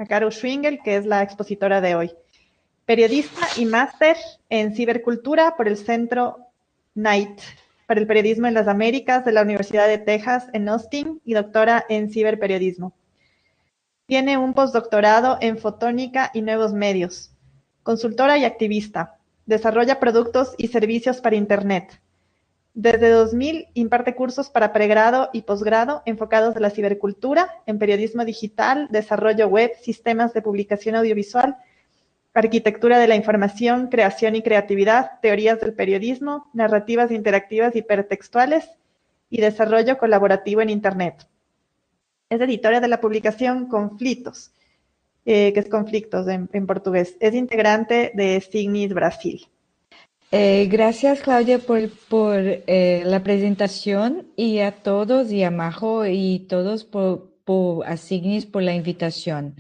a Caro Schwingel, que es la expositora de hoy. Periodista y máster en cibercultura por el Centro Knight para el Periodismo en las Américas de la Universidad de Texas en Austin y doctora en ciberperiodismo. Tiene un postdoctorado en fotónica y nuevos medios. Consultora y activista. Desarrolla productos y servicios para Internet. Desde 2000 imparte cursos para pregrado y posgrado enfocados en la cibercultura, en periodismo digital, desarrollo web, sistemas de publicación audiovisual, arquitectura de la información, creación y creatividad, teorías del periodismo, narrativas interactivas hipertextuales y desarrollo colaborativo en Internet. Es editora de la publicación Conflitos, que es Conflictos en portugués. Es integrante de Signis Brasil. Gracias, Claudia, por la presentación y a todos, y a Majo y todos a Signis por la invitación.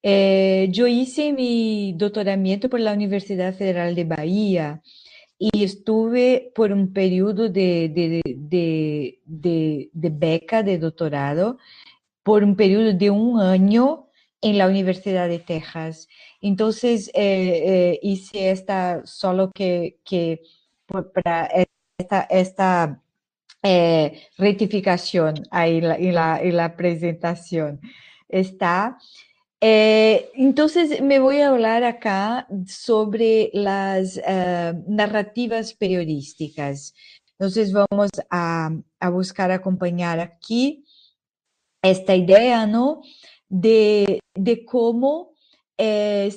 Yo hice mi doctoramiento por la Universidad Federal de Bahía y estuve por un periodo de beca de doctorado, por un periodo de 1 año en la Universidad de Texas. Entonces, hice esta solo para esta rectificación ahí en la presentación. Está. Entonces, me voy a hablar acá sobre las narrativas periodísticas. Entonces, vamos a buscar acompañar aquí esta idea, ¿no? De cómo se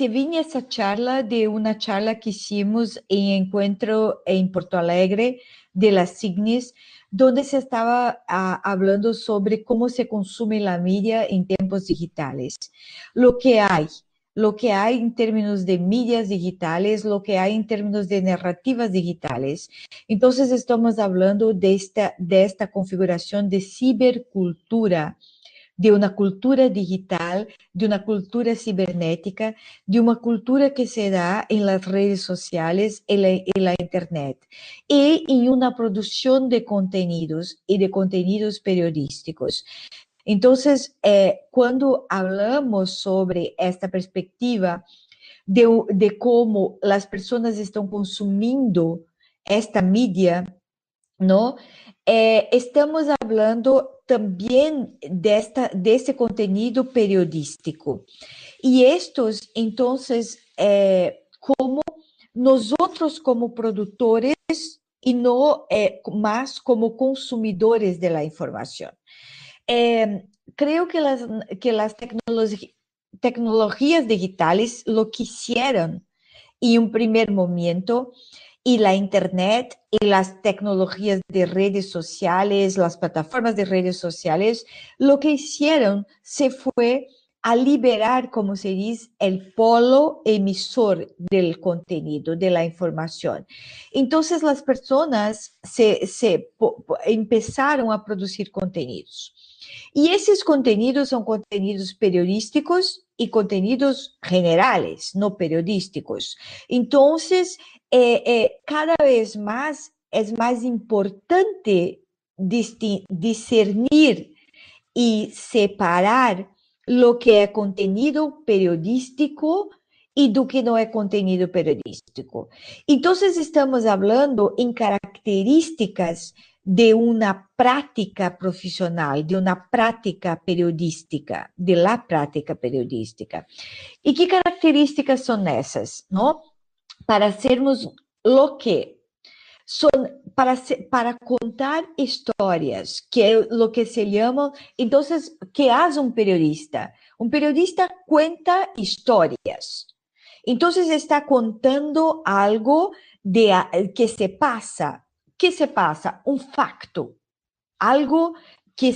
viene esa charla de una charla que hicimos en encuentro en Porto Alegre de las Signis, donde se estaba hablando sobre cómo se consume la media en tiempos digitales. Lo que hay en términos de medias digitales, lo que hay en términos de narrativas digitales. Entonces, estamos hablando de esta configuración de cibercultura, de una cultura digital, de una cultura cibernética, de una cultura que se da en las redes sociales, en la Internet, y en una producción de contenidos y de contenidos periodísticos. Entonces, cuando hablamos sobre esta perspectiva de cómo las personas están consumiendo esta mídia, ¿no? Estamos hablando también de ese contenido periodístico. Y estos, entonces, como nosotros como productores y no más como consumidores de la información. Creo que las tecnologías digitales lo que hicieron en un primer momento, y la Internet y las tecnologías de redes sociales, las plataformas de redes sociales, lo que hicieron se fue a liberar, como se dice, el polo emisor del contenido, de la información. Entonces las personas empezaron a producir contenidos. Y esos contenidos son contenidos periodísticos y contenidos generales, no periodísticos. Entonces, cada vez más es más importante discernir y separar lo que es contenido periodístico y lo que no es contenido periodístico. Entonces, estamos hablando en características de una práctica profesional, de una práctica periodística, de la práctica periodística. ¿Y qué características son esas, no? Para sermos lo que son, para contar historias, que es lo que se llama. Entonces, ¿qué hace un periodista? Un periodista cuenta historias. Entonces, está contando algo que se pasa. ¿Qué se pasa? Un facto. Algo que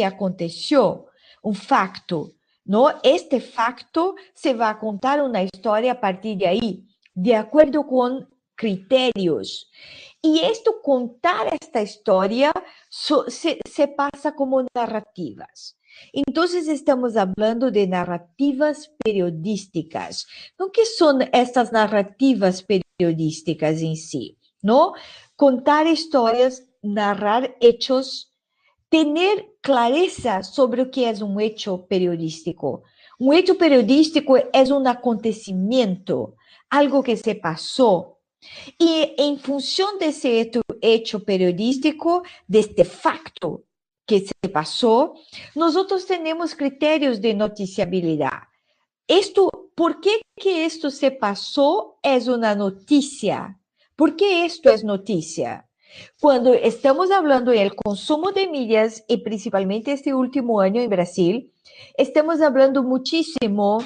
aconteció, un facto, ¿no? Este facto se va a contar una historia a partir de ahí, de acuerdo con criterios. Y esto, contar esta historia, se pasa como narrativas. Entonces, estamos hablando de narrativas periodísticas. ¿No? ¿Qué son estas narrativas periodísticas en sí? ¿No? Contar historias, narrar hechos tener clareza sobre o que é um hecho periodístico. Um hecho periodístico é um acontecimento, algo que se passou. E em função desse hecho periodístico, deste facto que se passou, nós temos critérios de noticiabilidade. ¿Por qué que esto se pasó es una noticia? ¿Por qué esto es noticia? Cuando estamos hablando del consumo de millas, y principalmente este último año en Brasil, estamos hablando muchísimo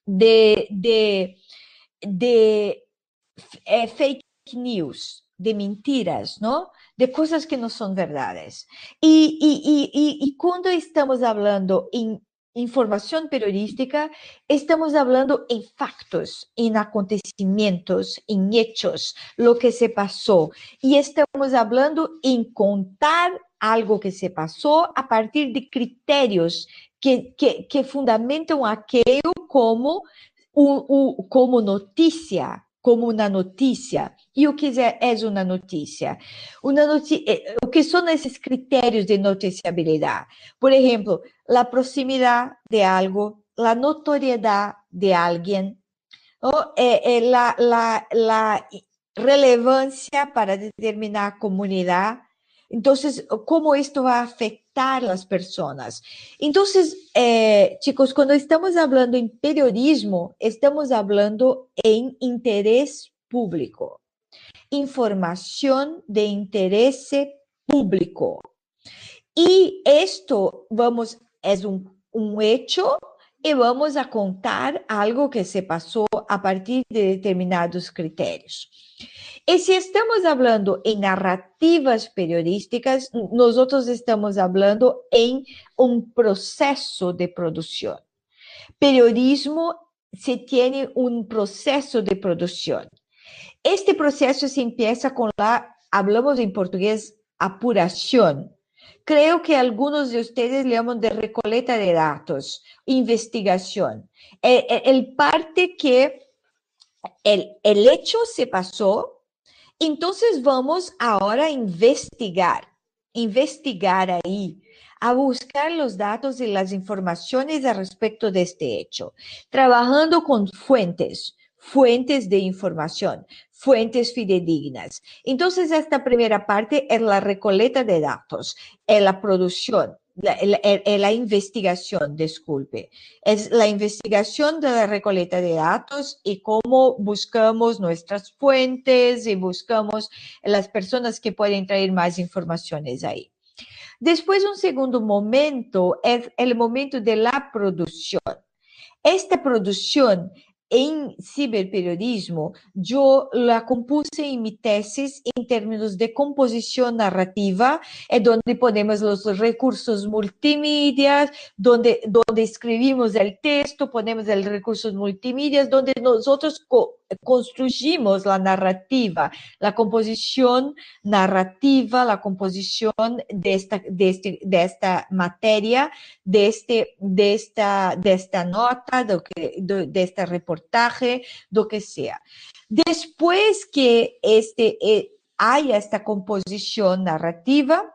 de fake news, de mentiras, ¿no? De cosas que no son verdades. Y cuando estamos hablando en información periodística, estamos hablando en factos, en acontecimientos, en hechos, lo que se pasó. Y estamos hablando en contar algo que se pasó a partir de criterios que fundamentam aquello como como notícia, como uma notícia. E o que é uma notícia? O que são esses critérios de noticiabilidade? Por exemplo, a proximidade de algo, a notoriedade de alguém, a relevância para determinada comunidade. Então, como isto vai afetar as pessoas? Então, chicos, quando estamos falando em periodismo, estamos falando em interesse público, informação de interesse público. E isto, é um hecho e vamos a contar algo que se passou a partir de determinados critérios. E se estamos falando em narrativas periodísticas, nós estamos falando em um processo de produção. Periodismo se tem um processo de produção. Este processo se empieza com hablamos em português, apuração. Creo que algunos de ustedes le llaman de recoleta de datos, investigación. El parte que el hecho se pasó, entonces vamos ahora a investigar ahí, a buscar los datos y las informaciones al respecto de este hecho, trabajando con fuentes de información, fuentes fidedignas. Entonces, esta primera parte es la recoleta de datos, es la producción, la investigación, disculpe. Es la investigación de la recoleta de datos y cómo buscamos nuestras fuentes y buscamos las personas que pueden traer más informaciones ahí. Después, un segundo momento es el momento de la producción. Esta producción em ciberperiodismo, eu la compuse em mi tesis em termos de composição narrativa, onde ponemos os recursos multimídia, onde escrevimos o texto, ponemos os recursos multimídia, onde nós construímos a narrativa, a composição narrativa, a composição desta matéria, desta nota, desta reportaje, do que sea. Después que haya esta composición narrativa,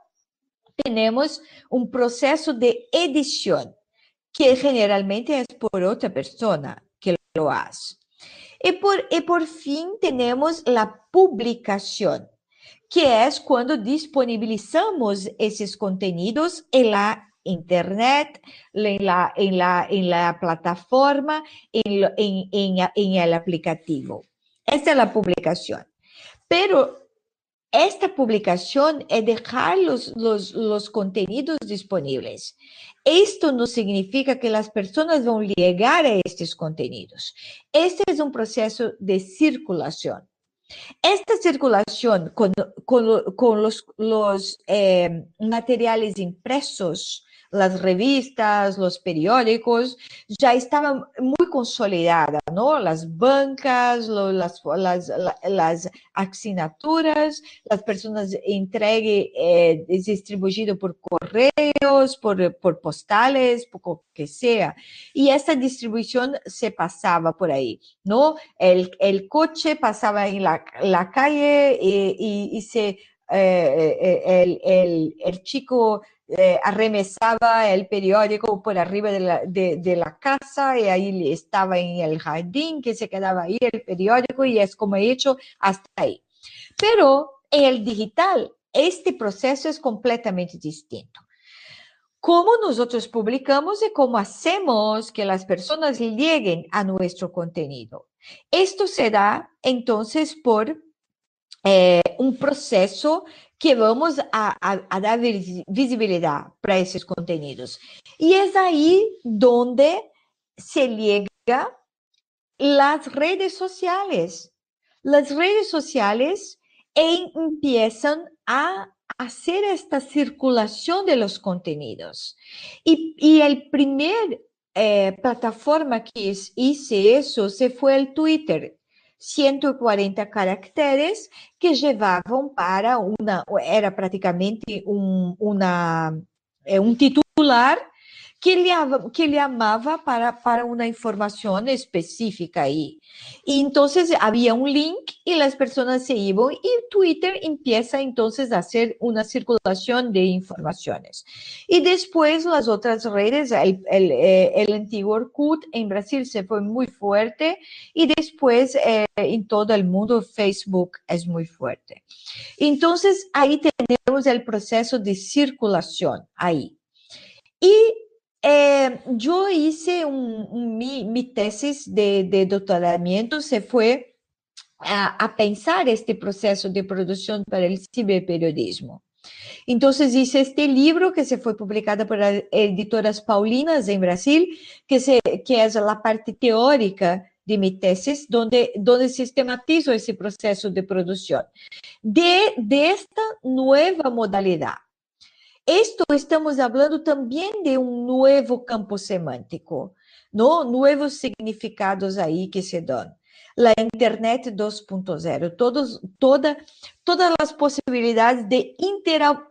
tenemos un proceso de edición, que generalmente es por otra persona que lo hace. Y por fin tenemos la publicación, que es cuando disponibilizamos esos contenidos en la internet, en la plataforma, en el aplicativo. Esta es la publicación. Pero esta publicación es dejar los contenidos disponibles. Esto no significa que las personas van a llegar a estos contenidos. Este es un proceso de circulación. Esta circulación con los materiales impresos, las revistas, los periódicos, ya estaba muy consolidada, ¿no? Las bancas, las asignaturas, las personas entregue, distribuido por correos, por postales, por lo que sea. Y esta distribución se pasaba por ahí, ¿no? El coche pasaba en la calle y se el chico arremesaba el periódico por arriba de la casa y ahí estaba en el jardín, que se quedaba ahí el periódico y es como he hecho hasta ahí. Pero en el digital, este proceso es completamente distinto. Cómo nosotros publicamos y cómo hacemos que las personas lleguen a nuestro contenido. Esto se da entonces por un proceso que vamos a dar visibilidad para esos contenidos. Y es ahí donde se llega las redes sociales. Las redes sociales empiezan a hacer esta circulación de los contenidos. Y el primer plataforma que hice eso se fue el Twitter. 140 caracteres que llevavam para era praticamente um titular que lhe amava para uma informação específica aí. E então havia um link e as pessoas se iam e Twitter empieza então a ser uma circulação de informações. E depois as outras redes, o antigo Orkut em Brasil se foi muito forte e depois em todo o mundo Facebook é muito forte. Então aí temos o processo de circulação aí. E yo hice mi tesis de doutoramento, se fue a pensar este proceso de producción para el ciberperiodismo. Entonces hice este libro que se fue publicado por Editoras Paulinas en Brasil, que es la parte teórica de mi tesis, donde sistematizo ese proceso de producción de esta nueva modalidad. Esto estamos hablando también de un nuevo campo semántico, ¿no? Nuevos significados ahí que se dan. La Internet 2.0, todas las posibilidades de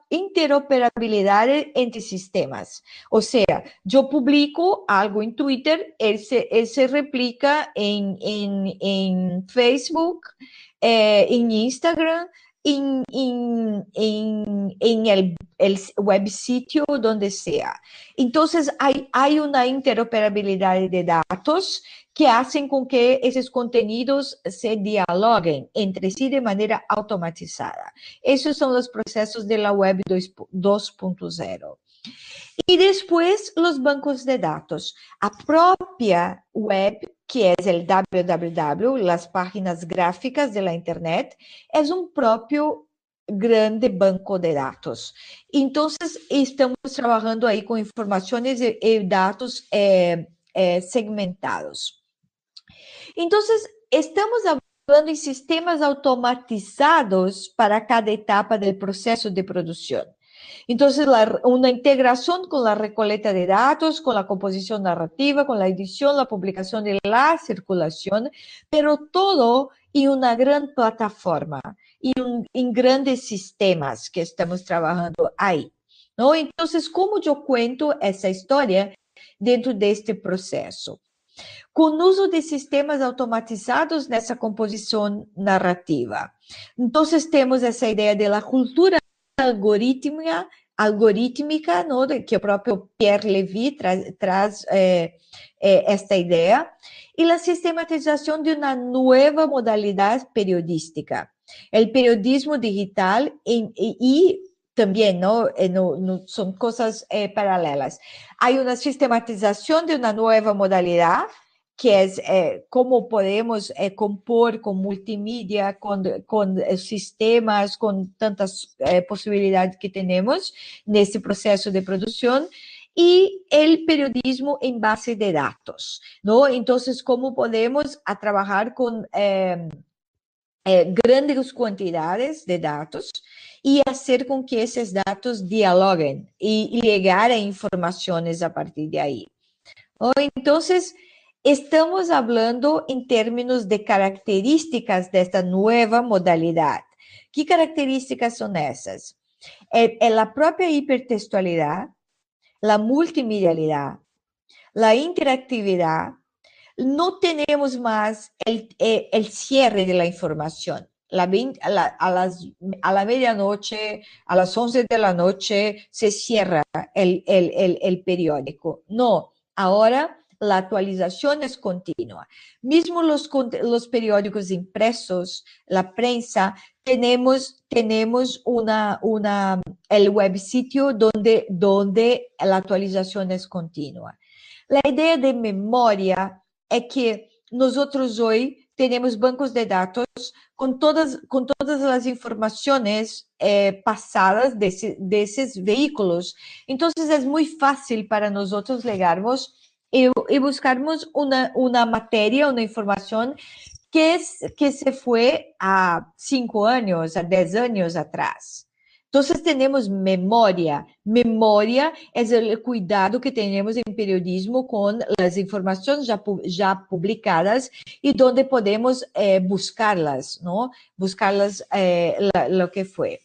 interoperabilidad entre sistemas. O sea, yo publico algo en Twitter, él se replica en Facebook, en Instagram, en el web sitio, donde sea. Entonces, hay una interoperabilidad de datos que hacen con que esos contenidos se dialoguen entre sí de manera automatizada. Esos son los procesos de la web 2.0. Y después los bancos de datos. A propia web, que es el www, las páginas gráficas de la Internet, es un propio grande banco de datos. Entonces, estamos trabajando ahí con informaciones y datos segmentados. Entonces, estamos hablando en sistemas automatizados para cada etapa del proceso de producción. Entonces, una integración con la recolecta de datos, con la composición narrativa, con la edición, la publicación y la circulación, pero todo en una gran plataforma y en grandes sistemas que estamos trabajando ahí, ¿no? Entonces, ¿cómo yo cuento esa historia dentro de este proceso? Com o uso de sistemas automatizados nessa composição narrativa. Então, temos essa ideia da cultura algorítmica, não? Que o próprio Pierre Levy traz esta ideia, e a sistematização de uma nova modalidade periodística, o periodismo digital e também, não, são coisas paralelas. Há uma sistematização de uma nova modalidade, que é como podemos compor com multimídia, com sistemas, com tantas possibilidades que temos nesse processo de produção, e o periodismo em base de dados, não? Então, como podemos trabalhar com grandes quantidades de dados e fazer com que esses dados dialoguem e chegar a informações a partir de aí. Então, estamos hablando en términos de características de esta nueva modalidad. ¿Qué características son esas? La propia hipertextualidad, la multimedialidad, la interactividad. No tenemos más el cierre de la información. a la medianoche, a las 11 de la noche, se cierra el periódico. No, ahora la actualización es continua. Mismo los periódicos impresos, la prensa, tenemos el web sitio donde la actualización es continua. La idea de memoria es que nosotros hoy tenemos bancos de datos con todas las informaciones pasadas de esos vehículos. Entonces es muy fácil para nosotros llegarmos y buscarmos una materia, una información que se fue a 5 años, a 10 años atrás. Entonces tenemos memoria. Memoria es el cuidado que tenemos en periodismo con las informaciones ya publicadas y donde podemos buscarlas, ¿no? Buscarlas lo que fue.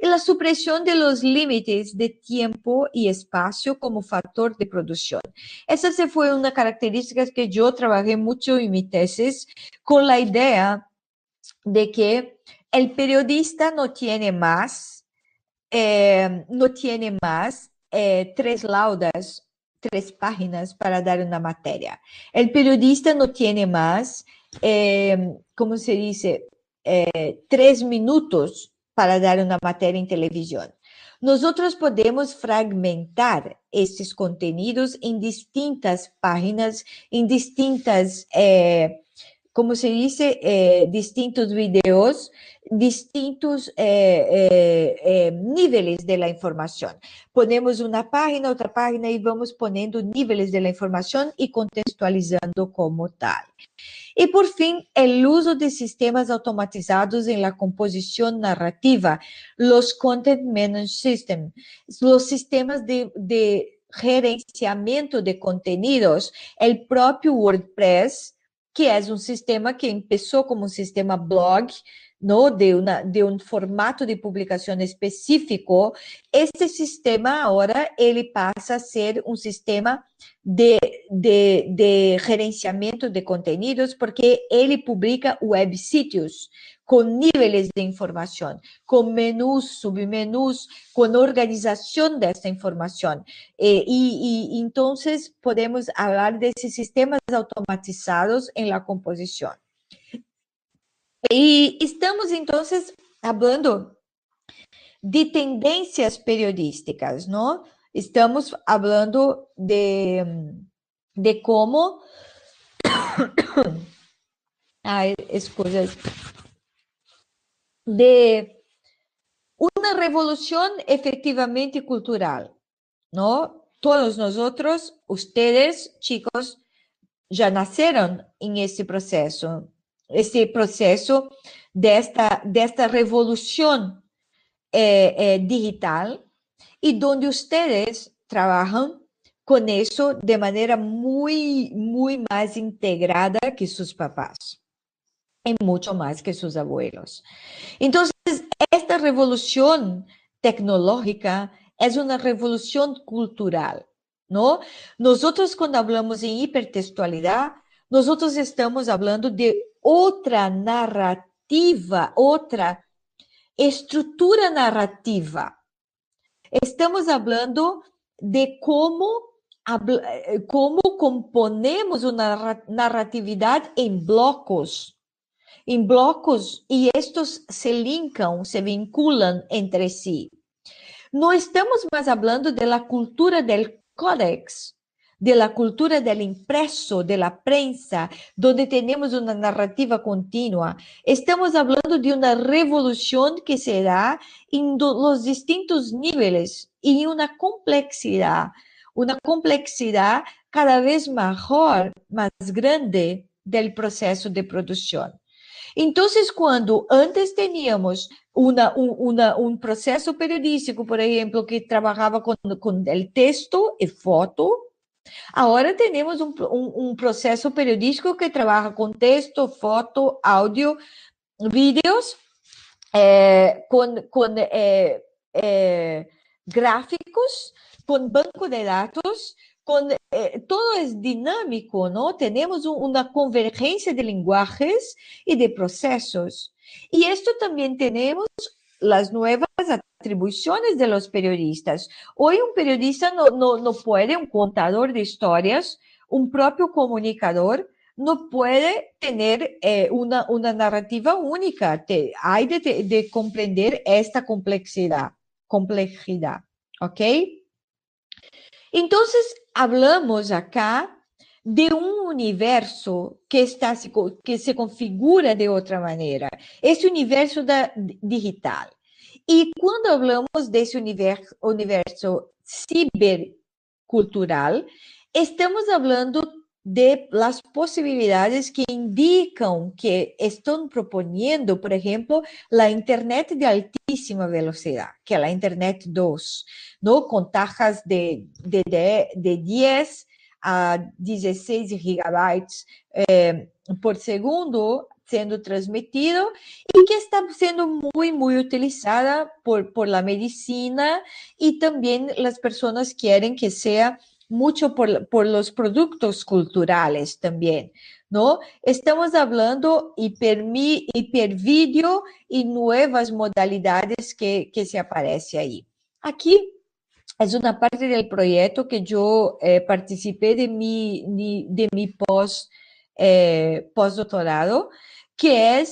Y la supresión de los límites de tiempo y espacio como factor de producción. Esa se fue una característica que yo trabajé mucho en mi tesis con la idea de que el periodista no tiene más tres laudas, 3 páginas para dar una materia. El periodista no tiene más, ¿cómo se dice? 3 minutos para dar una materia en televisión. Nosotros podemos fragmentar estos contenidos en distintas páginas, en distintas, ¿cómo se dice? Distintos videos, distintos niveles de la información. Ponemos una página, otra página y vamos poniendo niveles de la información y contextualizando como tal. Y por fin, el uso de sistemas automatizados en la composición narrativa, los Content Management Systems, los sistemas de gerenciamiento de contenidos, el propio WordPress, que es un sistema que empezó como un sistema blog, ¿no? de un formato de publicación específico. Este sistema ahora, ele pasa a ser un sistema de gerenciamiento de contenidos, porque ele publica web sitios con niveles de información, con menús, submenús, con organización de esta información. Y entonces podemos hablar de esos sistemas automatizados en la composición. Y estamos entonces hablando de tendencias periodísticas, ¿no? Estamos hablando de cómo, excusas, de una revolución efectivamente cultural, ¿no? Todos nosotros, ustedes, chicos, ya nacieron en ese proceso de esta revolución digital, y donde ustedes trabajan con eso de manera muy, muy más integrada que sus papás y mucho más que sus abuelos. Entonces, esta revolución tecnológica es una revolución cultural, ¿no? Nosotros cuando hablamos en hipertextualidad, nosotros estamos hablando de otra narrativa, otra estrutura narrativa. Estamos hablando de cómo componemos una narratividad en blocos, y estos se linkan, se vinculan entre sí. No estamos más hablando de la cultura del códex, de la cultura del impreso, de la prensa, donde tenemos una narrativa continua. Estamos hablando de una revolución que se da en los distintos niveles y una complejidad cada vez mejor, más grande del proceso de producción. Entonces, cuando antes teníamos un proceso periodístico, por ejemplo, que trabajaba con el texto y foto, ahora tenemos un proceso periodístico que trabaja con texto, foto, audio, vídeos, con gráficos, con banco de datos, todo es dinámico, ¿no? Tenemos una convergencia de lenguajes y de procesos. Y esto también tenemos las nuevas atribuciones de los periodistas. Hoy un periodista no puede, un contador de historias, un propio comunicador, no puede tener una narrativa única. Hay de comprender esta complejidad, ¿ok? Entonces, hablamos acá de un universo que se configura de otra manera, ese universo digital. Y cuando hablamos de ese universo cibercultural, estamos hablando de las posibilidades que indican que están proponiendo, por ejemplo, la Internet de altísima velocidad, que es la Internet 2, ¿no? Con tajas de 10 a 16 gigabytes por segundo sendo transmitido y que está siendo muy utilizada por la medicina y también las personas quieren que sea mucho por los productos culturales también, ¿no? Estamos hablando hipervídeo y nuevas modalidades que se aparece ahí. Aquí es una parte del proyecto que yo participé de mi postdoctorado, que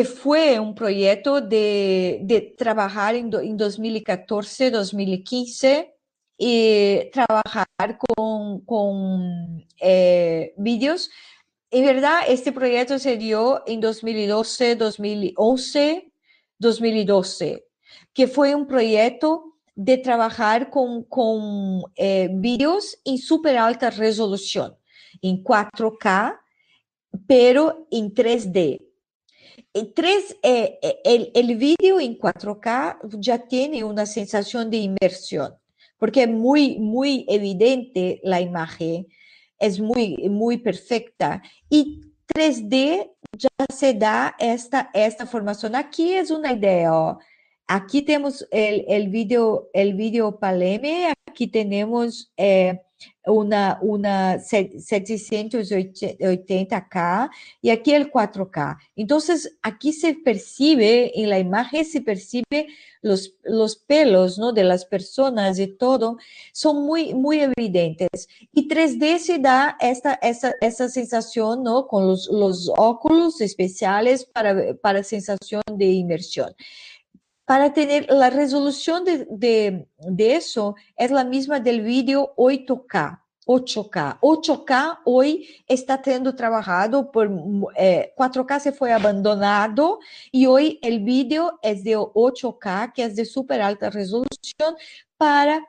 fue un proyecto de trabajar en 2014, 2015, y trabajar con vídeos. En verdad, este proyecto se dio en 2012, 2011, 2012, que fue un proyecto de trabajar con vídeos en súper alta resolución, en 4K, pero en 3D. El vídeo en 4K ya tiene una sensación de inmersión, porque es muy evidente la imagen, es muy perfecta. Y 3D ya se da esta formación. Aquí es una idea, ó. Aquí temos el vídeo Paleme, aquí temos una 780K y aquí el 4K. Entonces, aquí se percibe, en la imagen se percibe los pelos, ¿no? De las personas y todo, son muy evidentes. Y 3D se da esa sensación, ¿no? Con los óculos especiales para sensación de inmersión. Para tener la resolución de eso es la misma del vídeo 8K. 8K. 8K hoy está siendo trabajado por 4K se fue abandonado y hoy el vídeo es de 8K, que es de súper alta resolución para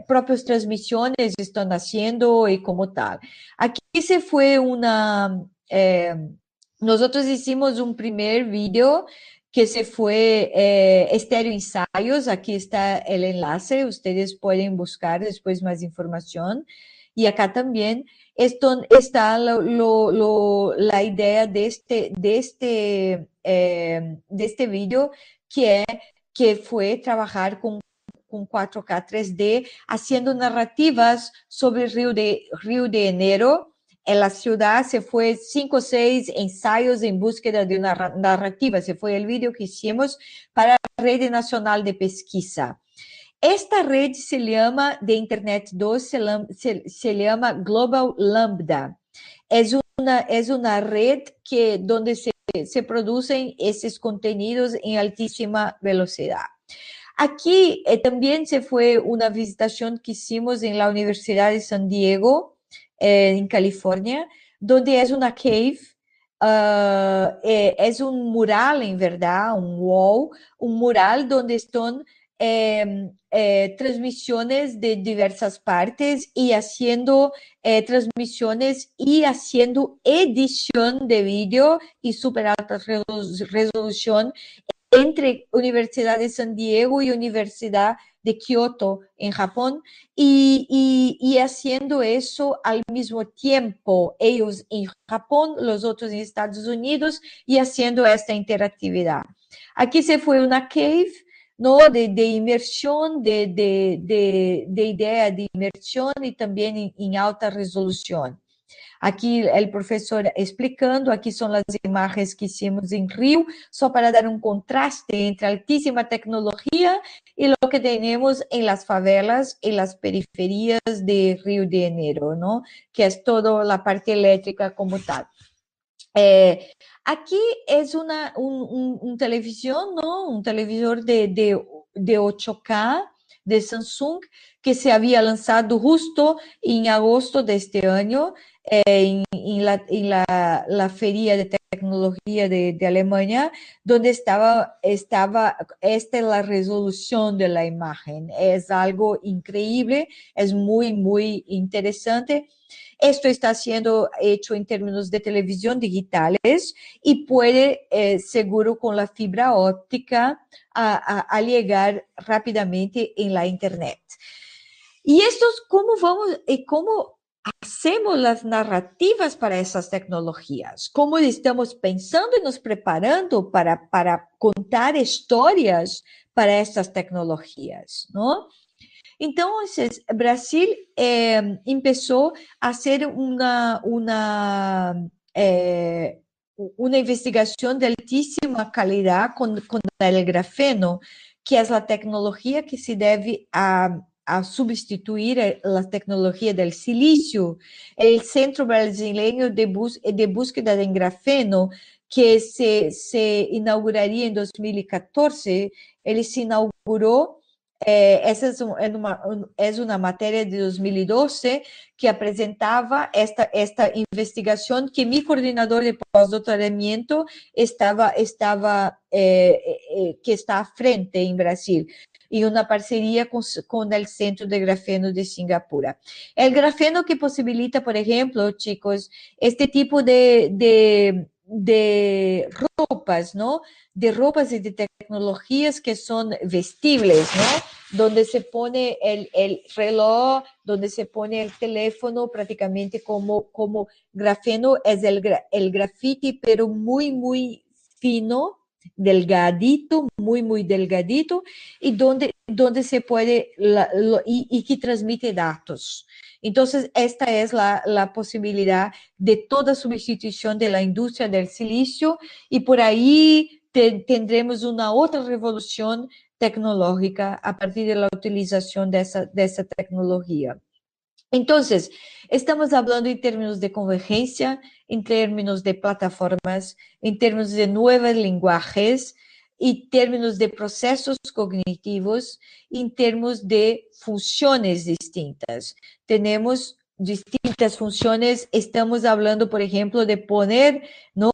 propias transmisiones están haciendo y como tal. Aquí se fue nosotros hicimos un primer vídeo que se fue Estéreo Ensayos, aquí está el enlace, ustedes pueden buscar después más información. Y acá también está la idea de este vídeo que fue trabajar con 4K 3D, haciendo narrativas sobre Río de Janeiro. En la ciudad se fue 5 o 6 ensayos en búsqueda de una narrativa. Se fue el vídeo que hicimos para la Red Nacional de Pesquisa. Esta red se llama, de Internet 2, se llama Global Lambda. Es una red donde se producen esos contenidos en altísima velocidad. Aquí también se fue una visitación que hicimos en la Universidad de San Diego, en California, donde es una cave, es un mural, en verdad, un wall, un mural donde están transmisiones de diversas partes y haciendo transmisiones y haciendo edición de vídeo y súper alta resolución entre Universidad de San Diego y Universidad de Kioto en Japón y haciendo eso al mismo tiempo, ellos en Japón, los otros en Estados Unidos y haciendo esta interactividad. Aquí se fue una cave ¿no? De inmersión, de idea de inmersión y también en alta resolución. Aqui o professor explicando, aqui são as imagens que hicimos em Rio, só para dar um contraste entre altíssima tecnologia e o que temos em las favelas e las periferias de Rio de Janeiro, não? Que é toda a parte elétrica como tal. Aqui é televisão, não? Televisor de 8K de Samsung que se había lanzado justo en agosto de este año en la Feria de Tecnología de Alemania, donde esta es la resolución de la imagen. Es algo increíble, es muy, muy interesante. Esto está siendo hecho en términos de televisión digitales y puede, seguro, con la fibra óptica, a llegar rápidamente en la Internet. Y esto es cómo hacemos las narrativas para esas tecnologías, cómo estamos pensando y nos preparando para contar historias para estas tecnologías, ¿no? Entonces, Brasil empezó a hacer una investigación de altísima calidad con el grafeno, que es la tecnología que se debe a substituir la tecnología del silicio. El Centro Brasileño de Búsqueda de Grafeno, que se inauguraría en 2014, ele se inaugurou. Essa é uma matéria de 2012 que apresentava esta investigação que meu coordenador de pós-doutoramento que está à frente em Brasil, e uma parceria com o Centro de Grafeno de Singapura. O grafeno que possibilita, por exemplo, chicos, este tipo de roupas, ¿no? De roupas y de tecnologías que son vestibles, ¿no? Donde se pone el reloj, donde se pone el teléfono, prácticamente como grafeno, es el grafiti, pero muy, muy fino, delgadito, muy, muy delgadito, y donde se puede, y que transmite datos. Entonces, esta es la posibilidad de toda sustitución de la industria del silicio, y por ahí tendremos una otra revolución tecnológica a partir de la utilización de esa tecnología. Entonces, estamos hablando en términos de convergencia, en términos de plataformas, en términos de nuevos lenguajes, en términos de procesos cognitivos, en términos de funciones distintas. Tenemos distintas funciones, estamos hablando, por ejemplo, de poner, ¿no?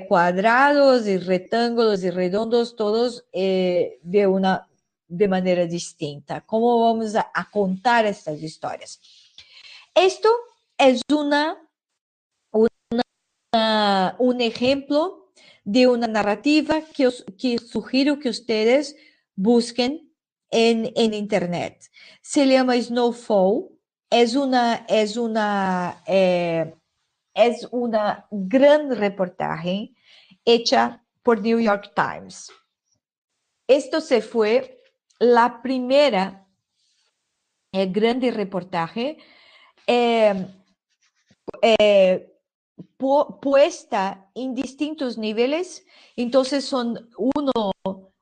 Cuadrados y rectángulos y redondos, todos de manera distinta. ¿Cómo vamos a contar estas historias? Esto es un ejemplo de una narrativa que sugiero que ustedes busquen en Internet. Se llama Snowfall. Es una gran reportaje hecha por New York Times. Esto se fue la primera grande reportaje puesta en distintos niveles. Entonces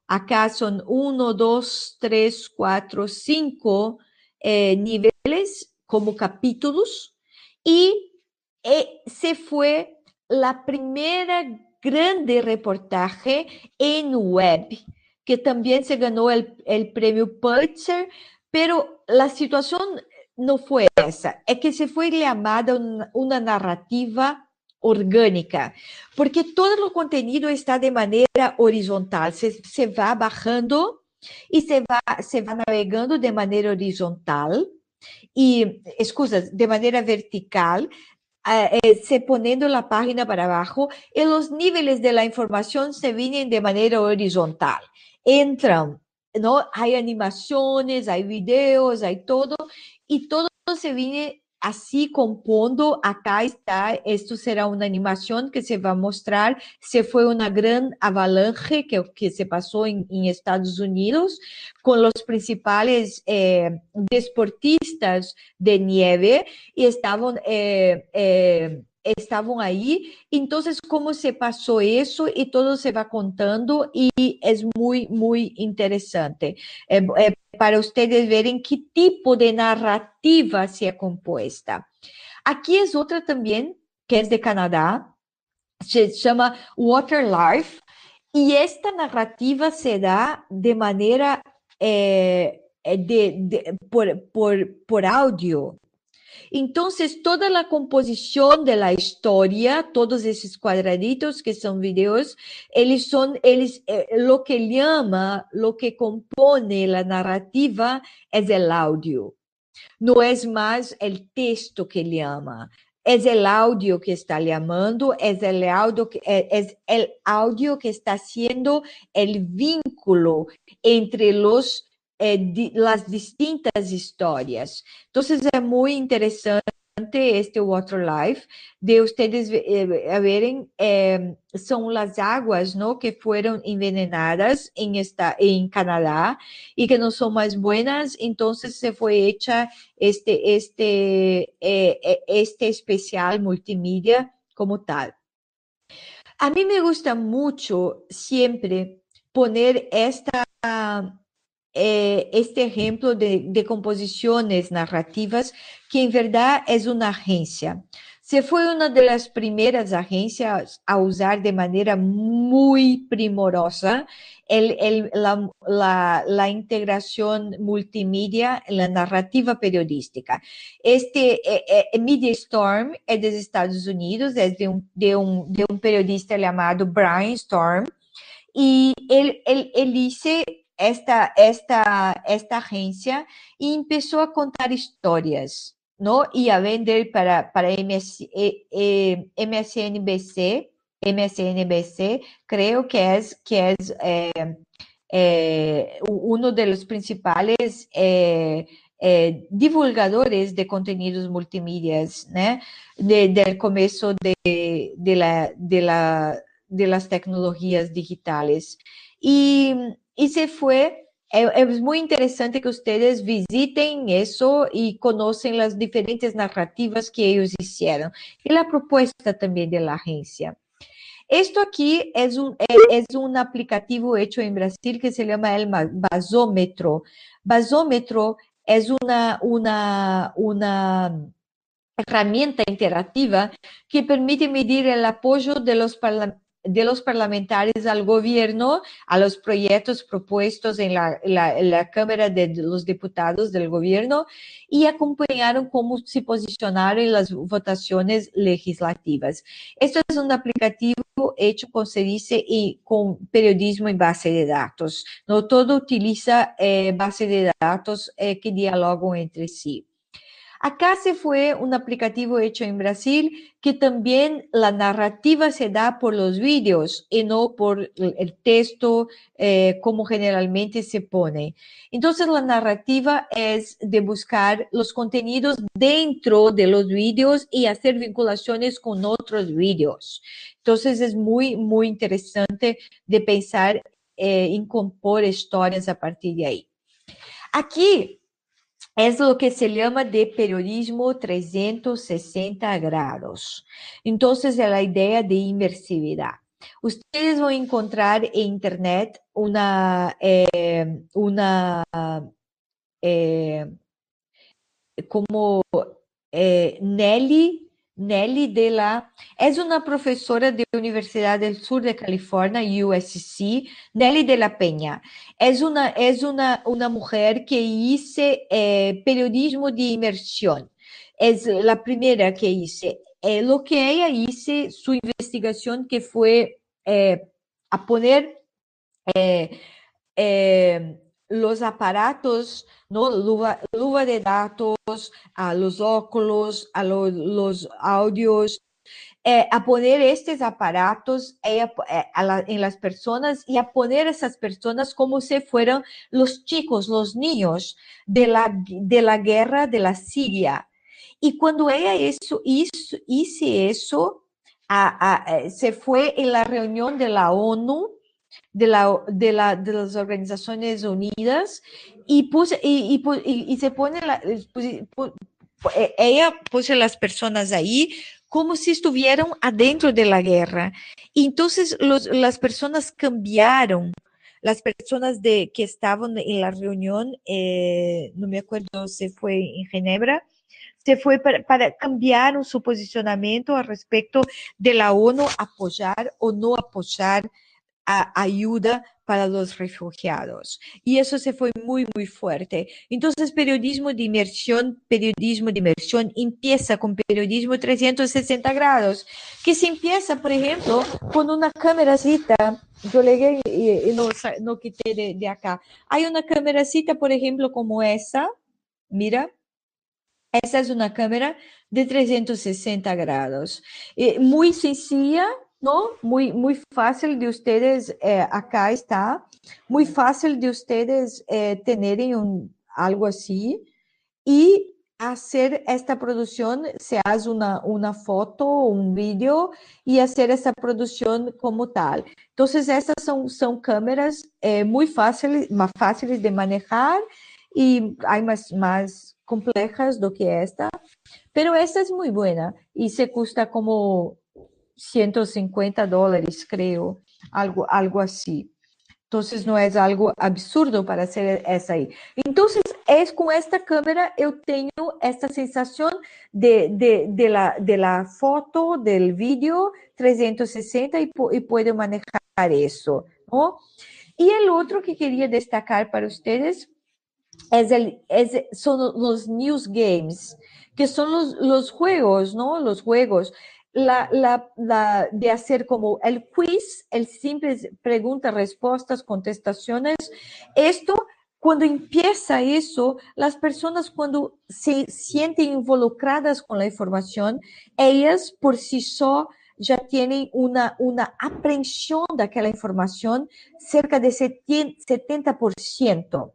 acá son 1, 2, 3, 4, 5 niveles como capítulos, y se fue la primera grande reportaje en web, que también se ganó el premio Pulitzer, pero la situación no fue esa, es que se fue llamada una narrativa orgânica, porque todo o contenido está de maneira horizontal, se vai bajando e se vai navegando de maneira horizontal e, de maneira vertical, se poniendo la página para abajo, y los niveles de la información se vienen de manera horizontal. Entran, ¿no? Hay animaciones, hay videos, hay todo, y todo se viene así compondo, acá está, esto será una animación que se va a mostrar, se fue una gran avalanche que se pasó en Estados Unidos con los principales deportistas de nieve y estaban ahí. Entonces, cómo se pasó eso y todo se va contando y es muy, muy interesante. Para ustedes verem que tipo de narrativa se é composta. Aqui é outra também, que é de Canadá, se chama Waterlife, e esta narrativa se dá de maneira por áudio. Entonces, toda la composición de la historia, todos esos cuadraditos que son videos, lo que llama, lo que compone la narrativa es el audio. No es más el texto que llama. Es el audio que está llamando, es el audio que está haciendo el vínculo entre las distintas historias. Entonces, es muy interesante este Waterlife, de ustedes verem, são as águas, ¿no?, que foram envenenadas em Canadá e que não são mais buenas, então se foi hecha este especial multimídia como tal. A mí me gusta mucho siempre poner este ejemplo de composiciones narrativas que en verdad es una agencia. Se fue una de las primeras agencias a usar de manera muy primorosa la integración multimedia en la narrativa periodística. Media Storm es de Estados Unidos, es de un periodista llamado Brian Storm, y él hizo esta agencia y empezó a contar historias, ¿no? Y a vender para MSNBC, creo que es uno de los principales divulgadores de contenidos multimedias, ¿no?, del comienzo de las tecnologías digitales. Y se fue. Es muy interesante que ustedes visiten eso y conocen las diferentes narrativas que ellos hicieron y la propuesta también de la agencia. Esto aquí es un aplicativo hecho en Brasil que se llama el Basómetro. Basómetro es una herramienta interactiva que permite medir el apoyo de los parlamentarios al gobierno, a los proyectos propuestos en la Cámara de los Diputados del gobierno y acompañaron cómo se posicionaron en las votaciones legislativas. Esto es un aplicativo hecho, como se dice, con periodismo en base de datos. No todo utiliza base de datos que dialogan entre sí. Acá se fue un aplicativo hecho en Brasil que también la narrativa se da por los vídeos y no por el texto como generalmente se pone. Entonces la narrativa es de buscar los contenidos dentro de los vídeos y hacer vinculaciones con otros vídeos. Entonces es muy, muy interesante de pensar en compor historias a partir de ahí. Aquí es lo que se llama de periodismo 360 grados. Entonces, es la idea de inmersividad. Ustedes van a encontrar en internet Nelly es una profesora de Universidad del Sur de California, USC, Nelly de la Peña. Es una mujer que hice periodismo de inmersión. Es la primera que hice. Lo que ella hizo, su investigación que fue a poner los aparatos, ¿no?, luva de datos, a los óculos, a los audios, a poner estos aparatos en las personas y a poner a esas personas como si fueran los chicos, los niños de la guerra de la Siria. Y cuando ella hice eso, se fue en la reunión de la ONU, de las Organizaciones Unidas, y se pone, ella puso a las personas ahí como si estuvieran adentro de la guerra. Y entonces las personas cambiaron. Las personas que estaban en la reunión, no me acuerdo si fue en Ginebra, se fue para cambiar su posicionamiento al respecto de la ONU apoyar o no apoyar ayuda para los refugiados. Y eso se fue muy, muy fuerte. Entonces, periodismo de inmersión empieza con periodismo 360 grados, que se empieza, por ejemplo, con una cameracita. Yo leí y no quité de acá. Hay una cameracita, por ejemplo, como esa. Mira, esa es una cámara de 360 grados. Muy sencilla, ¿no? Muy, muy fácil de ustedes, acá está, muy fácil de ustedes tener algo así y hacer esta producción, se hace una foto o un vídeo y hacer esta producción como tal. Entonces, estas son cámaras muy fáciles, más fáciles de manejar y hay más complejas do que esta, pero esta es muy buena y se cuesta como $150, creo, algo así. Entonces, no es algo absurdo para hacer esa ahí. Entonces, es con esta cámara eu tenho esta sensación de la foto, del vídeo 360 y puedo manejar eso, ¿no? Y el otro que quería destacar para ustedes son los news games, que son los juegos, ¿no? Los juegos. De hacer como el quiz, el simple preguntas, respuestas, contestaciones. Esto, cuando empieza eso, las personas cuando se sienten involucradas con la información, ellas por sí solas ya tienen una aprehensión de aquella información cerca de 70%.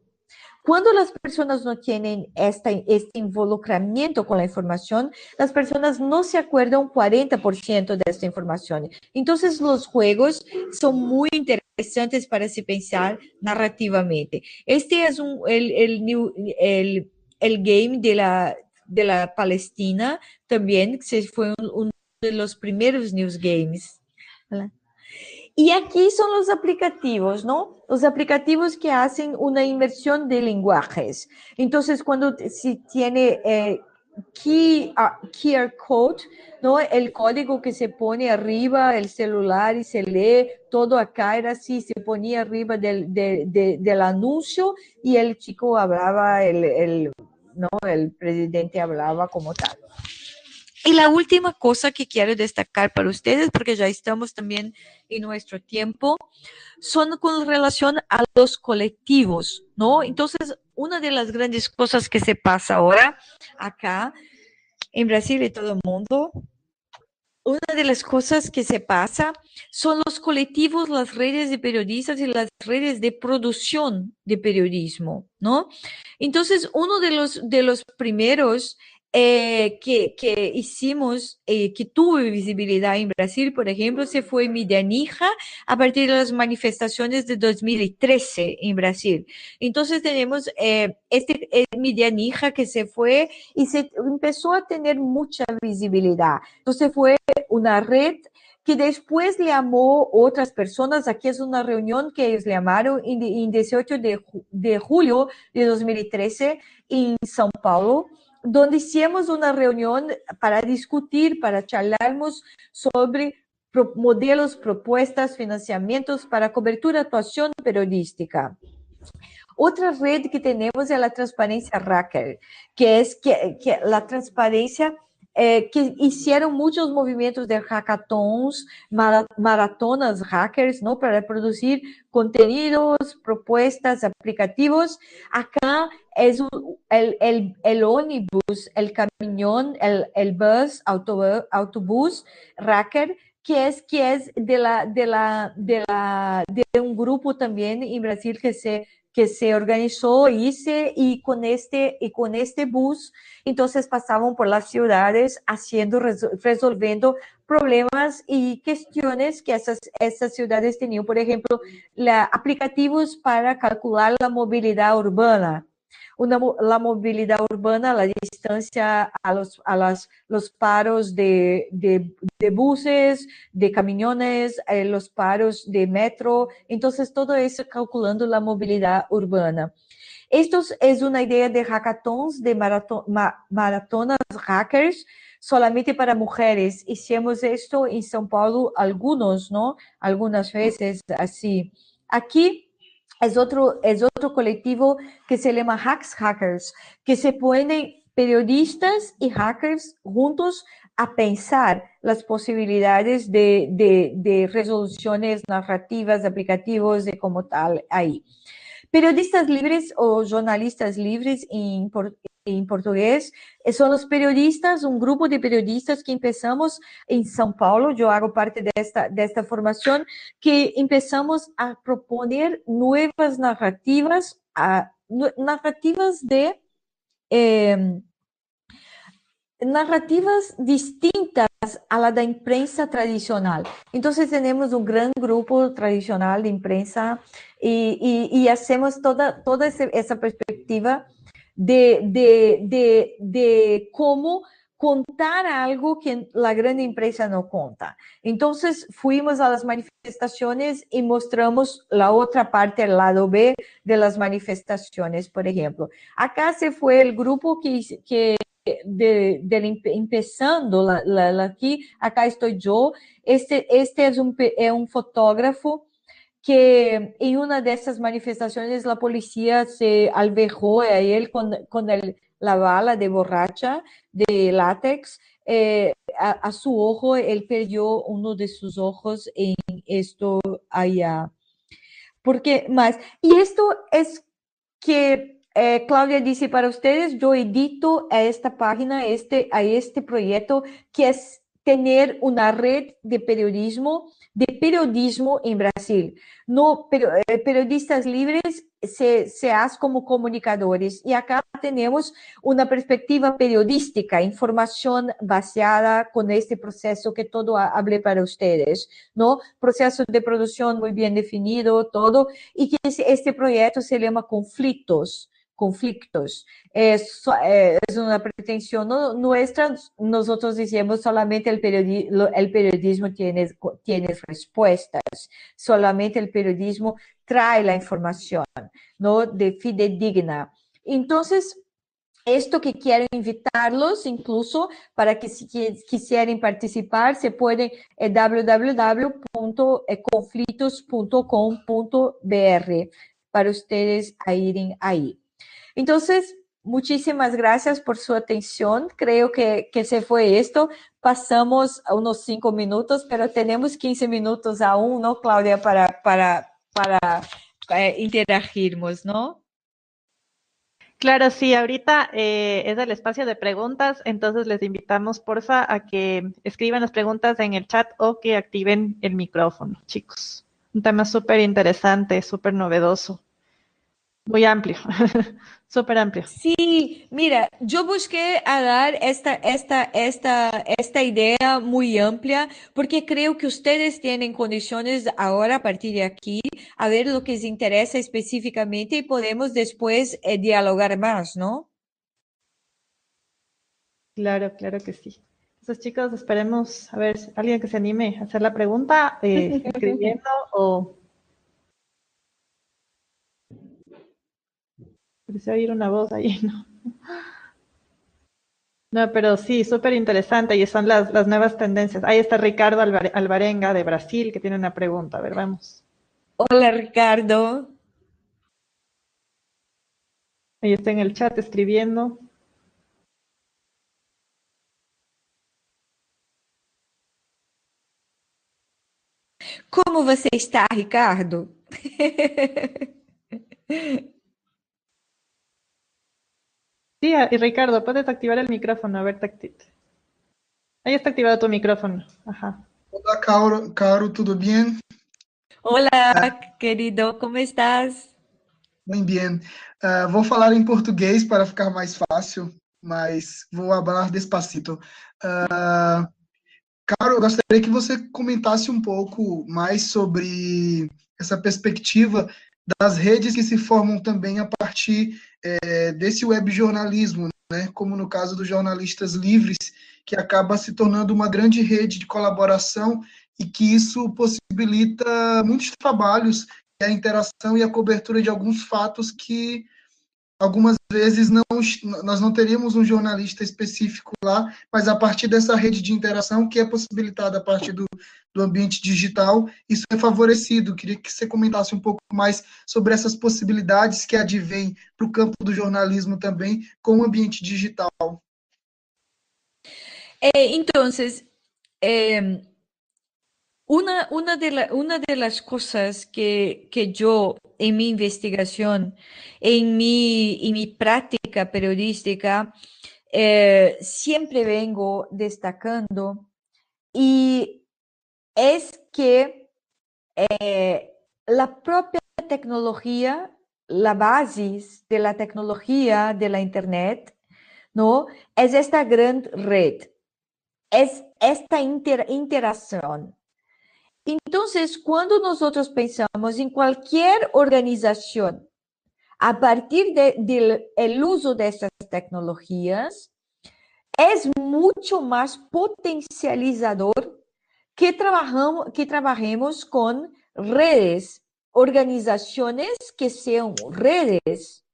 Cuando las personas no tienen este involucramiento con la información, las personas no se acuerdan 40% de esta información. Entonces, los juegos son muy interesantes para se pensar narrativamente. Este es el game de la Palestina también, que fue uno de los primeros news games. ¿Verdad? Y aquí son los aplicativos, ¿no? Los aplicativos que hacen una inmersión de lenguajes. Entonces, cuando si tiene QR code, ¿no? El código que se pone arriba, el celular y se lee, todo acá era así, se ponía arriba del anuncio y el chico hablaba, ¿no? El presidente hablaba como tal. Y la última cosa que quiero destacar para ustedes, porque ya estamos también en nuestro tiempo, son con relación a los colectivos, ¿no? Entonces, una de las grandes cosas que se pasa ahora acá en Brasil y todo el mundo, una de las cosas que se pasa son los colectivos, las redes de periodistas y las redes de producción de periodismo, ¿no? Entonces, uno de los primeros que hicimos, que tuvo visibilidad en Brasil, por ejemplo, se fue Medianija a partir de las manifestaciones de 2013 en Brasil. Entonces tenemos Medianija que se fue y se empezó a tener mucha visibilidad. Entonces fue una red que después le llamó otras personas. Aquí es una reunión que ellos llamaron en 18 de julio de 2013 en São Paulo, donde hicimos una reunión para discutir, para charlarmos sobre modelos, propuestas, financiamientos para cobertura, actuación periodística. Otra red que tenemos es la transparencia hacker, que es que la transparencia que hicieron muchos movimientos de hackathons, maratonas hackers, ¿no? Para producir contenidos, propuestas, aplicativos. Acá es el ónibus, el camión, el bus, autobús hacker, que es de un grupo también en Brasil que se organizó, hice, y con este bus, entonces pasaban por las ciudades resolviendo problemas y cuestiones que esas ciudades tenían. Por ejemplo, aplicativos para calcular la movilidad urbana. La movilidad urbana, la distancia los paros de buses, de camiones, los paros de metro. Entonces, todo eso calculando la movilidad urbana. Esto es una idea de hackathons, de maratonas hackers, solamente para mujeres. Hicimos esto en São Paulo algunos, ¿no? Algunas veces así. Aquí es otro colectivo que se llama Hacks Hackers, que se ponen periodistas y hackers juntos a pensar las posibilidades de resoluciones narrativas, aplicativos, de como tal ahí. Periodistas libres o jornalistas libres en portugués son los periodistas, un grupo de periodistas que empezamos en São Paulo. Yo hago parte de esta formación, que empezamos a proponer nuevas narrativas, narrativas narrativas distintas a la de imprensa tradicional. Entonces tenemos un gran grupo tradicional de imprensa y hacemos toda esa perspectiva de cómo contar algo que la gran empresa no conta. Entonces fuimos a las manifestaciones y mostramos la otra parte, el lado B de las manifestaciones, por ejemplo. Acá se fue el grupo que empezando aquí, acá estoy yo. Este es un fotógrafo que en una de esas manifestaciones la policía se alvejó a él con la bala de borracha de látex. A su ojo, él perdió uno de sus ojos en esto allá. Porque más, y esto es que Claudia dice para ustedes, yo edito a esta página, a este proyecto, que es tener una red de periodismo en Brasil. No, periodistas libres se hacen como comunicadores, y acá tenemos una perspectiva periodística, información baseada con este proceso que todo hablé para ustedes, ¿no? Proceso de producción muy bien definido, todo, y que este proyecto se llama Conflictos. Es una pretensión nuestra. Nosotros decimos solamente el periodismo tiene respuestas, solamente el periodismo trae la información, ¿no? De fidedigna. Entonces, esto que quiero invitarlos, incluso para que si quisieran participar, se pueden www.conflitos.com.br para ustedes a irem ahí. Entonces, muchísimas gracias por su atención. Creo que se fue esto. Pasamos a unos 5 minutos, pero tenemos 15 minutos aún, ¿no, Claudia? Para interagirmos, ¿no? Claro, sí, ahorita es el espacio de preguntas, entonces les invitamos, porfa, a que escriban las preguntas en el chat o que activen el micrófono, chicos. Un tema súper interesante, súper novedoso, muy amplio, súper amplio. Sí, mira, yo busqué a dar esta idea muy amplia, porque creo que ustedes tienen condiciones ahora, a partir de aquí, a ver lo que les interesa específicamente, y podemos después dialogar más, ¿no? Claro, claro que sí. Entonces, chicos, esperemos a ver alguien que se anime a hacer la pregunta, escribiendo o... Parece oír una voz ahí, ¿no? No, pero sí, súper interesante, y son las nuevas tendencias. Ahí está Ricardo Alvarenga de Brasil, que tiene una pregunta. A ver, vamos. Hola, Ricardo. Ahí está en el chat escribiendo. Como você está, Ricardo? Sí, y Ricardo, puedes activar el micrófono. A ver, ahí está activado tu micrófono. Ajá. Hola, Caro, ¿todo bien? Hola, querido, ¿cómo estás? Muy bien. Vou falar em português para ficar mais fácil, mas vou falar despacito. Caro, eu gostaria que você comentasse um pouco mais sobre essa perspectiva das redes que se formam também a partir desse webjornalismo, né? Como no caso dos jornalistas livres, que acaba se tornando uma grande rede de colaboração e que isso possibilita muitos trabalhos, a interação e a cobertura de alguns fatos que algumas vezes nós não teríamos um jornalista específico lá, mas a partir dessa rede de interação que é possibilitada a partir do ambiente digital, isso é favorecido. Queria que você comentasse um pouco mais sobre essas possibilidades que advêm para o campo do jornalismo também com o ambiente digital. Entonces, una de las cosas que yo en mi investigación, en mi práctica periodística, siempre vengo destacando y es que la propia tecnología, la base de la tecnología de la Internet, ¿no? Es esta gran red, es esta interacción. Entonces, cuando nosotros pensamos en cualquier organización a partir del uso de estas tecnologías, es mucho más potencializador que trabajemos con redes, organizaciones que sean redes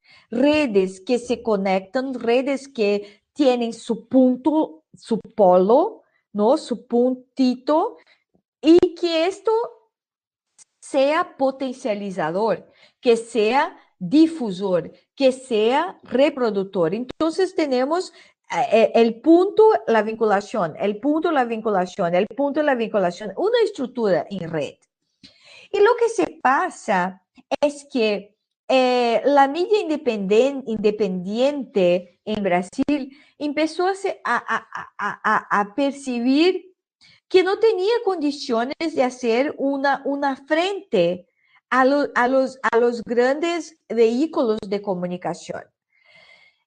que se conectan, redes que tienen su punto, su polo, ¿no? Su puntito, y que esto sea potencializador, que sea difusor, que sea reproductor. Entonces tenemos el punto, la vinculación, el punto, la vinculación, el punto, la vinculación, una estructura en red. Y lo que se pasa es que la media independiente en Brasil empezó a percibir que no tenía condiciones de hacer una frente a los grandes vehículos de comunicación.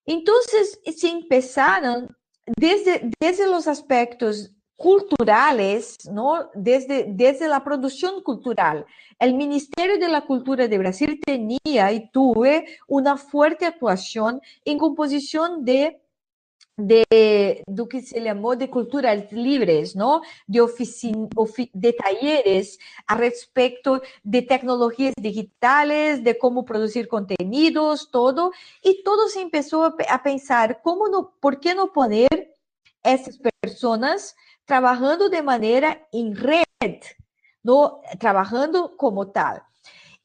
Entonces, se empezaron desde los aspectos culturales, ¿no? Desde la producción cultural. El Ministerio de la Cultura de Brasil tenía y tuve una fuerte actuación en composición do que se llamó de culturas libres, ¿no? De talleres a respecto de tecnologías digitales, de cómo producir contenidos, todo, y todo se empezó a pensar, ¿por qué no poner esas personas trabajando de manera en red, ¿no? Trabajando como tal?